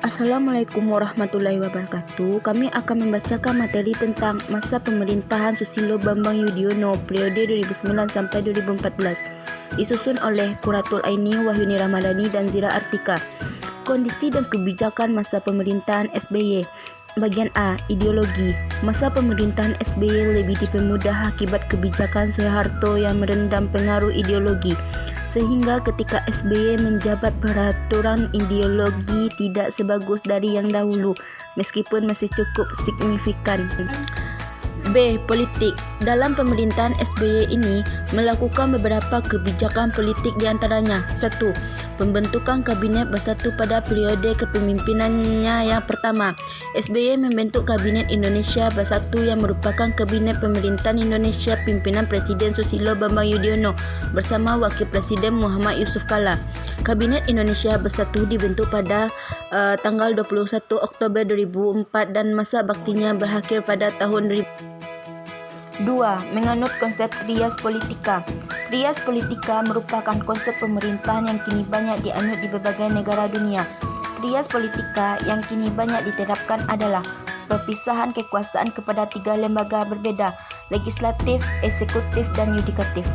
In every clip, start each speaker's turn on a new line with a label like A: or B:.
A: Assalamualaikum warahmatullahi wabarakatuh. Kami akan membacakan materi tentang masa pemerintahan Susilo Bambang Yudhoyono periode 2009 sampai 2014. Disusun oleh Qurratul Aini, Wahyuni Ramadhani, dan Zira Artika. Kondisi dan kebijakan masa pemerintahan SBY. Bagian A. Ideologi. Masa pemerintahan SBY lebih dipermudah akibat kebijakan Soeharto yang merendam pengaruh ideologi, sehingga ketika SBY menjabat peraturan ideologi tidak sebagus dari yang dahulu, meskipun masih cukup signifikan. B. Politik. Dalam pemerintahan SBY ini melakukan beberapa kebijakan politik diantaranya: 1. Pembentukan Kabinet Bersatu pada periode kepemimpinannya yang pertama. SBY membentuk Kabinet Indonesia Bersatu yang merupakan Kabinet Pemerintahan Indonesia pimpinan Presiden Susilo Bambang Yudhoyono bersama Wakil Presiden Muhammad Yusuf Kala. Kabinet Indonesia Bersatu dibentuk pada tanggal 21 Oktober 2004 dan masa baktinya berakhir pada tahun 2. Menganut konsep trias politika. Trias politika merupakan konsep pemerintahan yang kini banyak dianut di berbagai negara dunia. Trias politika yang kini banyak diterapkan adalah perpisahan kekuasaan kepada 3 lembaga berbeda: legislatif, eksekutif, dan yudikatif.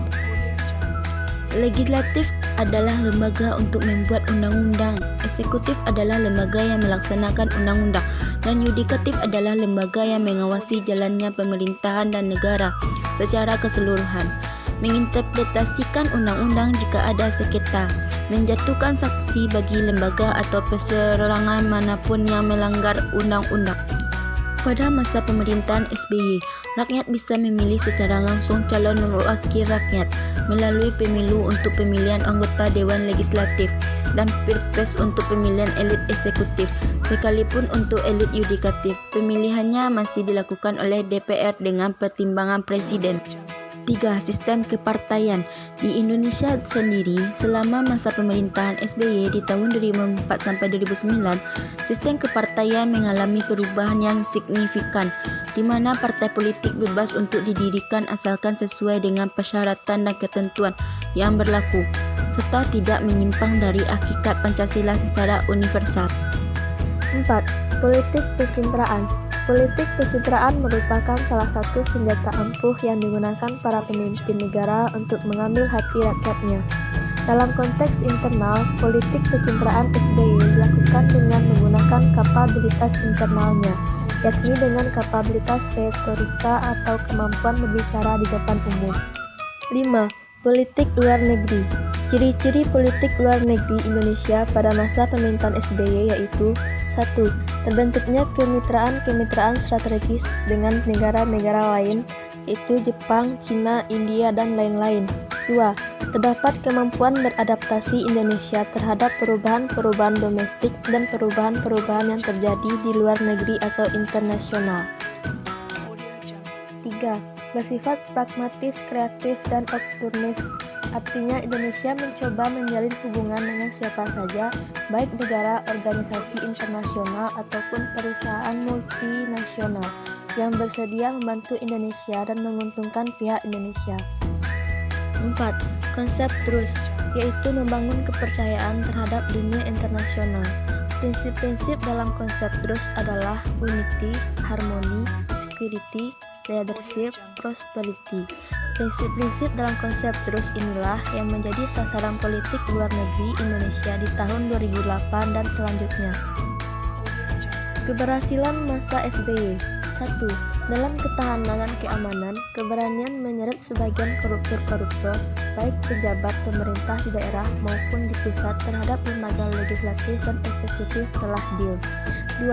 A: Legislatif adalah lembaga untuk membuat undang-undang, eksekutif adalah lembaga yang melaksanakan undang-undang, dan yudikatif adalah lembaga yang mengawasi jalannya pemerintahan dan negara secara keseluruhan, menginterpretasikan undang-undang jika ada sengketa, menjatuhkan sanksi bagi lembaga atau perseorangan manapun yang melanggar undang-undang. Pada masa pemerintahan SBY, rakyat bisa memilih secara langsung calon wakil rakyat melalui pemilu untuk pemilihan anggota Dewan Legislatif dan Pilpres untuk pemilihan elit eksekutif. Sekalipun untuk elit yudikatif, pemilihannya masih dilakukan oleh DPR dengan pertimbangan Presiden. 3. Sistem kepartaian. Di Indonesia sendiri, selama masa pemerintahan SBY di tahun 2004 sampai 2009, sistem kepartaian mengalami perubahan yang signifikan, di mana partai politik bebas untuk didirikan asalkan sesuai dengan persyaratan dan ketentuan yang berlaku, serta tidak menyimpang dari hakikat Pancasila secara universal.
B: 4. Politik pencitraan. Politik pencitraan merupakan salah satu senjata ampuh yang digunakan para pemimpin negara untuk mengambil hati rakyatnya. Dalam konteks internal, politik pencitraan SBY dilakukan dengan menggunakan kapabilitas internalnya, yakni dengan kapabilitas retorika atau kemampuan berbicara di depan umum. 5. Politik luar negeri. Ciri-ciri politik luar negeri Indonesia pada masa pemerintahan SBY yaitu: 1. Terbentuknya kemitraan strategis dengan negara-negara lain, yaitu Jepang, Cina, India, dan lain-lain. 2. Terdapat kemampuan beradaptasi Indonesia terhadap perubahan-perubahan domestik dan perubahan-perubahan yang terjadi di luar negeri atau internasional. 3. Bersifat pragmatis, kreatif, dan oportunis. Artinya Indonesia mencoba menjalin hubungan dengan siapa saja, baik negara, organisasi internasional, ataupun perusahaan multinasional yang bersedia membantu Indonesia dan menguntungkan pihak Indonesia. 4. Konsep trust, yaitu membangun kepercayaan terhadap dunia internasional. Prinsip-prinsip dalam konsep trust adalah unity, harmony, security, leadership, prosperity. Prinsip-prinsip dalam konsep trust inilah yang menjadi sasaran politik luar negeri Indonesia di tahun 2008 dan selanjutnya. Keberhasilan masa SBY. 1. Dalam ketahanan dan keamanan, keberanian menyeret sebagian koruptor-koruptor, baik pejabat pemerintah di daerah maupun di pusat terhadap lembaga legislatif dan eksekutif telah deal. 2.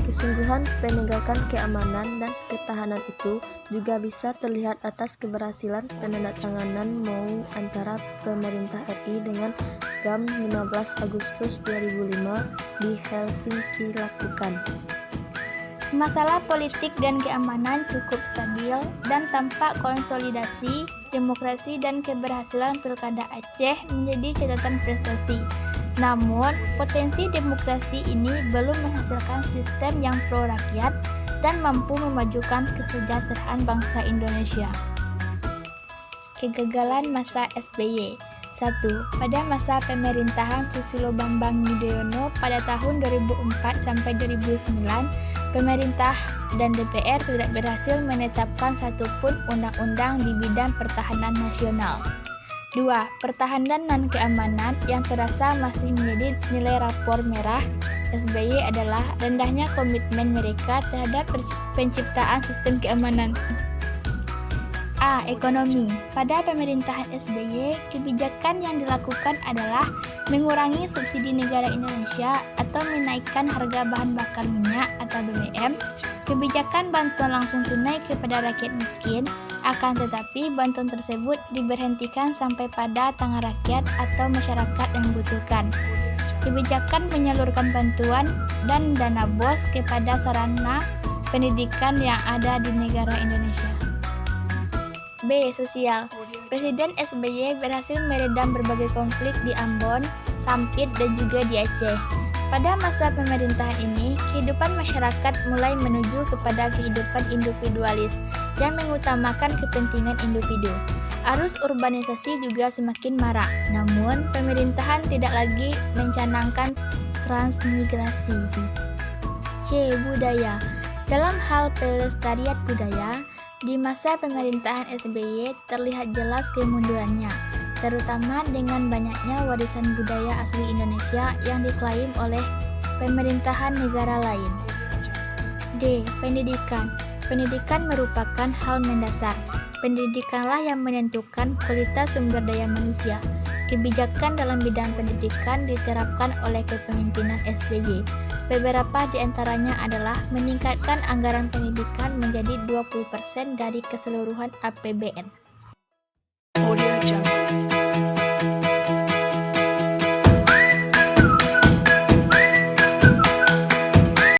B: Kesungguhan penegakan keamanan dan ketahanan itu juga bisa terlihat atas keberhasilan penandatanganan MOU antara pemerintah RI dengan GAM 15 Agustus 2005 di Helsinki lakukan.
C: Masalah politik dan keamanan cukup stabil dan tampak konsolidasi demokrasi dan keberhasilan Pilkada Aceh menjadi catatan prestasi. Namun, potensi demokrasi ini belum menghasilkan sistem yang pro rakyat dan mampu memajukan kesejahteraan bangsa Indonesia. Kegagalan masa SBY. 1. Pada masa pemerintahan Susilo Bambang Yudhoyono pada tahun 2004 sampai 2009, pemerintah dan DPR tidak berhasil menetapkan satupun undang-undang di bidang pertahanan nasional. 2. Pertahanan dan keamanan yang terasa masih menjadi nilai rapor merah SBY adalah rendahnya komitmen mereka terhadap penciptaan sistem keamanan. A. Ekonomi. Pada pemerintahan SBY, kebijakan yang dilakukan adalah mengurangi subsidi negara Indonesia atau menaikkan harga bahan bakar minyak atau BBM, kebijakan bantuan langsung tunai kepada rakyat miskin, akan tetapi bantuan tersebut diberhentikan sampai pada tangan rakyat atau masyarakat yang membutuhkan. Kebijakan menyalurkan bantuan dan dana BOS kepada sarana pendidikan yang ada di negara Indonesia. B. Sosial. Presiden SBY berhasil meredam berbagai konflik di Ambon, Sampit, dan juga di Aceh. Pada masa pemerintahan ini, kehidupan masyarakat mulai menuju kepada kehidupan individualis yang mengutamakan kepentingan individu. Arus urbanisasi juga semakin marak, namun pemerintahan tidak lagi mencanangkan transmigrasi. C. Budaya. Dalam hal pelestarian budaya, di masa pemerintahan SBY terlihat jelas kemundurannya, terutama dengan banyaknya warisan budaya asli Indonesia yang diklaim oleh pemerintahan negara lain. D. Pendidikan. Pendidikan merupakan hal mendasar. Pendidikanlah yang menentukan kualitas sumber daya manusia. Kebijakan dalam bidang pendidikan diterapkan oleh kepemimpinan SBY. Beberapa di antaranya adalah meningkatkan anggaran pendidikan menjadi 20% dari keseluruhan APBN.
D: Audio Jungle.